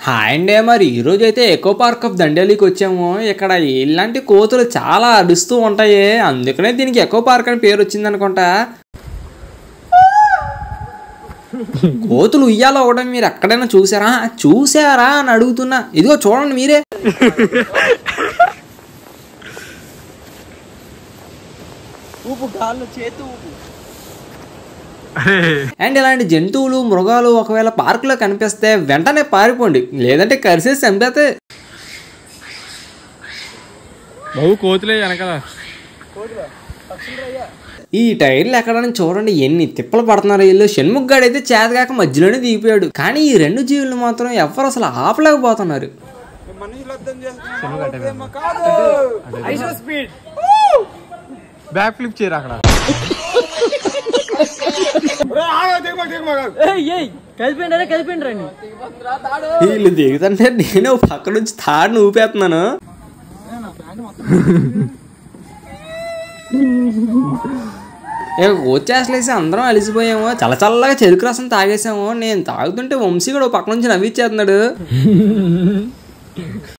Hi అండి. మరి ఈరోజు అయితే ఎకో పార్క్ ఆఫ్ దండేలికి వచ్చాము. ఇక్కడ ఇలాంటి కోతులు చాలా అరుస్తూ ఉంటాయి, అందుకనే దీనికి ఎకో పార్క్ అని పేరు వచ్చింది అనుకుంటా. కోతులు ఉయ్యాలో ఒకటి మీరు ఎక్కడైనా చూసారా అని అడుగుతున్నా. ఇదిగో చూడండి మీరే. అండ్ ఇలాంటి జంతువులు మృగాలు ఒకవేళ పార్కులో కనిపిస్తే వెంటనే పారిపోండి, లేదంటే కరిసేసి చంపేతే. ఈ టైర్లు ఎక్కడని చూడండి ఎన్ని తిప్పలు పడుతున్నారు వీళ్ళు. షణ్ముఖ్ గాడు అయితే చేతగాక మధ్యలోనే దిగిపోయాడు, కానీ ఈ రెండు జీవులు మాత్రం ఎవరు అసలు ఆపలేకపోతున్నారు. బ్యాక్ ఫ్లిప్ చేయరు అక్కడ. వీళ్ళు దిగుతుంటే నేను పక్క నుంచి తాడుని ఊపేస్తున్నాను. వచ్చేసలేసి అందరం అలిసిపోయాము, చల్లగా చెరుకు రసం తాగేసాము. నేను తాగుతుంటే వంశీ కూడా పక్క నుంచి నవ్విచ్చేస్తున్నాడు.